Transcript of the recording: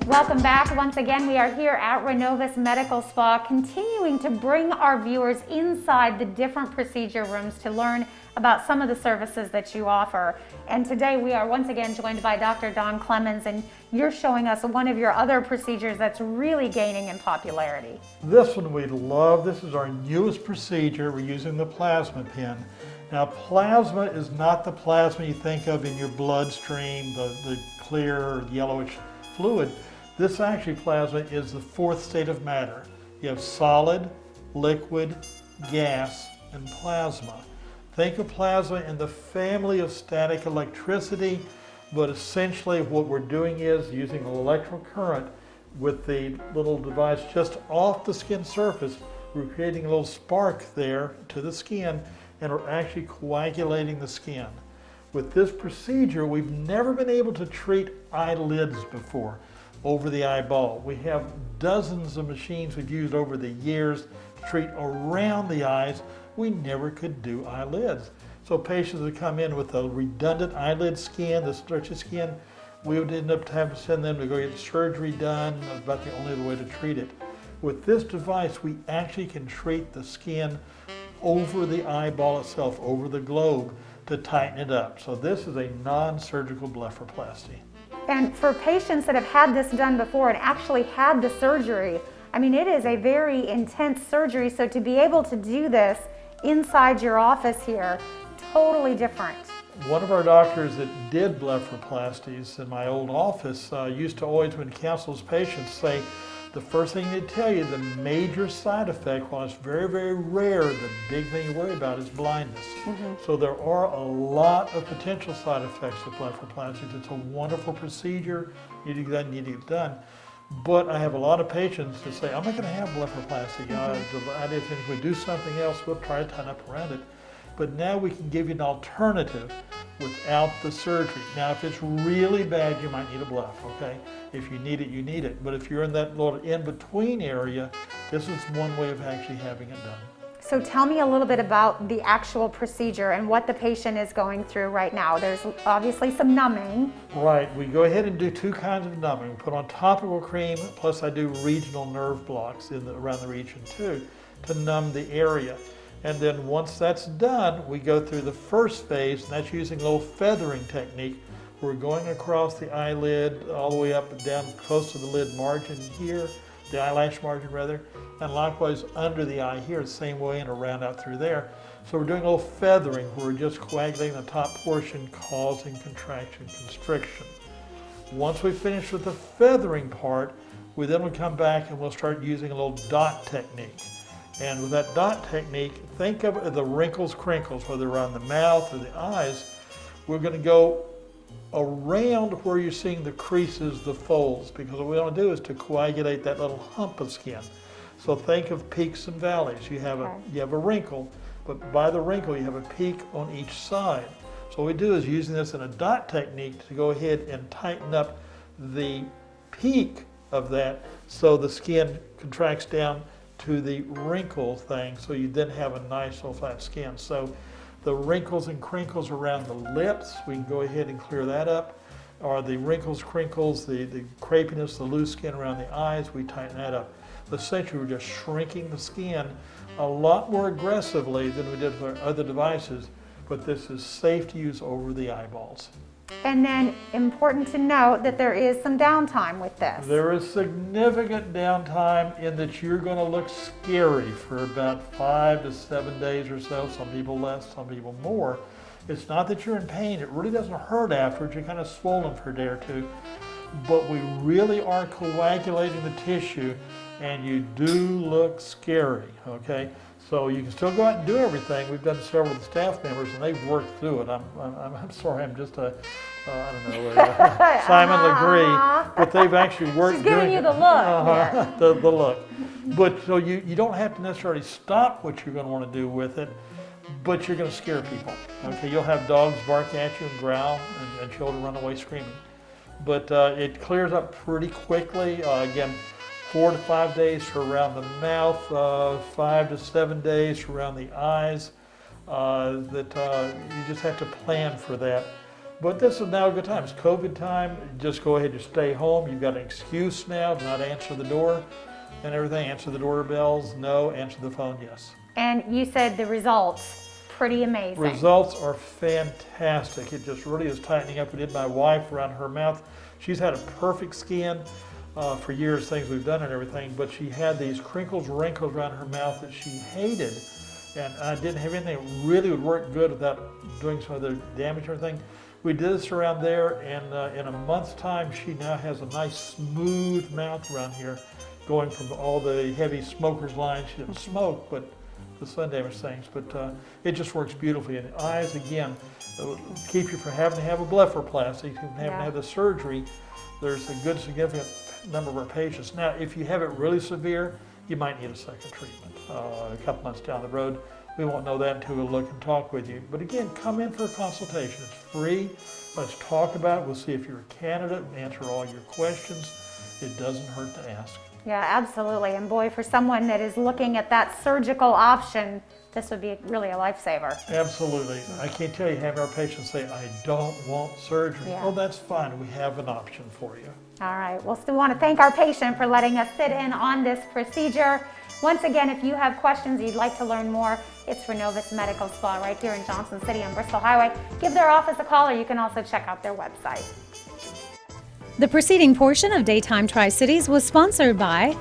Welcome back. Once again, we are here at Renovus Medical Spa, continuing to bring our viewers inside the different procedure rooms to learn about some of the services that you offer. And today we are once again joined by Dr. Don Clemons, and you're showing us one of your other procedures that's really gaining in popularity. This one we love. This is our newest procedure. We're using the plasma pen. Now, plasma is not the plasma you think of in your bloodstream, the clear yellowish fluid. This actually plasma is the fourth state of matter. You have solid, liquid, gas, and plasma. Think of plasma in the family of static electricity, but essentially what we're doing is using an electrical current with the little device just off the skin surface. We're creating a little spark there to the skin, and we're actually coagulating the skin. With this procedure, we've never been able to treat eyelids before over the eyeball. We have dozens of machines we've used over the years to treat around the eyes. We never could do eyelids. So patients would come in with a redundant eyelid skin, the stretchy skin, we would end up having to send them to go get surgery done. That's about the only other way to treat it. With this device, we actually can treat the skin over the eyeball itself, over the globe, to tighten it up. So this is a non-surgical blepharoplasty. And for patients that have had this done before and actually had the surgery, I mean, it is a very intense surgery, so to be able to do this inside your office here, totally different. One of our doctors that did blepharoplasties in my old office used to always, when he counsels patients, say the first thing they tell you, the major side effect, while it's very, very rare, the big thing you worry about is blindness. So there are a lot of potential side effects of blepharoplasty. It's a wonderful procedure. You need to get done, you need to get done. But I have a lot of patients that say, I'm not going to have blepharoplasty. The idea is if we do something else, we'll try to tighten up around it. But now we can give you an alternative without the surgery. Now, if it's really bad, you might need a bleph, okay? If you need it, you need it. But if you're in that little in-between area, this is one way of actually having it done. So tell me a little bit about the actual procedure and what the patient is going through right now. There's obviously some numbing. Right, we go ahead and do two kinds of numbing. We put on topical cream, plus I do regional nerve blocks around the region too, to numb the area. And then once that's done, we go through the first phase, and that's using a little feathering technique. We're going across the eyelid all the way up and down close to the lid margin here, the eyelash margin rather, and likewise under the eye here, the same way, and around out through there. So we're doing a little feathering where we're just coagulating the top portion, causing contraction, constriction. Once we finish with the feathering part, we then will come back and we'll start using a little dot technique. And with that dot technique, think of the wrinkles, crinkles, whether around the mouth or the eyes. We're going to go around where you're seeing the creases, the folds, because what we want to do is to coagulate that little hump of skin. So think of peaks and valleys. You have a wrinkle, but by the wrinkle you have a peak on each side. So what we do is using this in a dot technique to go ahead and tighten up the peak of that so the skin contracts down to the wrinkle thing, so you then have a nice little flat skin. So the wrinkles and crinkles around the lips, we can go ahead and clear that up. Or the wrinkles, crinkles, the crepiness, the loose skin around the eyes, we tighten that up. Essentially, we're just shrinking the skin a lot more aggressively than we did with our other devices, but this is safe to use over the eyeballs. And then important to note that there is some downtime with this. There is significant downtime in that you're going to look scary for about 5 to 7 days or so, some people less, some people more. It's not that you're in pain, it really doesn't hurt afterwards, you're kind of swollen for a day or two, but we really are coagulating the tissue and you do look scary, okay? So you can still go out and do everything. We've done several of the staff members, and they've worked through it. I'm sorry, I'm just a, I don't know, Simon Legree, but they've actually worked. She's giving you the look. The look. But so you don't have to necessarily stop what you're going to want to do with it, but you're going to scare people. Okay, you'll have dogs bark at you and growl, and children run away screaming. But it clears up pretty quickly. Again, 4 to 5 days for around the mouth, 5 to 7 days for around the eyes. You just have to plan for that. But this is now a good time. It's COVID time. Just go ahead and stay home. You've got an excuse now to not answer the door and everything. Answer the doorbells, no. Answer the phone, yes. And you said the results, pretty amazing. Results are fantastic. It just really is tightening up. We did my wife around her mouth. She's had a perfect skin for years, things we've done and everything, but she had these crinkles, wrinkles around her mouth that she hated. And I didn't have anything that really would work good without doing some other damage or anything. We did this around there, and in a month's time, she now has a nice smooth mouth around here, going from all the heavy smoker's lines. She didn't smoke, but the sun damage things, but it just works beautifully. And the eyes, again, keep you from having to have a blepharoplasty, from having to have the surgery. There's a good significant number of our patients. Now, if you have it really severe, you might need a second treatment a couple months down the road. We won't know that until we'll look and talk with you. But again, come in for a consultation. It's free. Let's talk about it. We'll see if you're a candidate and answer all your questions. It doesn't hurt to ask. Yeah, absolutely. And boy, for someone that is looking at that surgical option, this would be really a lifesaver. Absolutely. I can't tell you, having our patients say, I don't want surgery. Yeah. Oh, that's fine. We have an option for you. All right. Well, still want to thank our patient for letting us sit in on this procedure. Once again, if you have questions, you'd like to learn more, it's Renovus Medical Spa right here in Johnson City on Bristol Highway. Give their office a call, or you can also check out their website. The preceding portion of Daytime Tri-Cities was sponsored by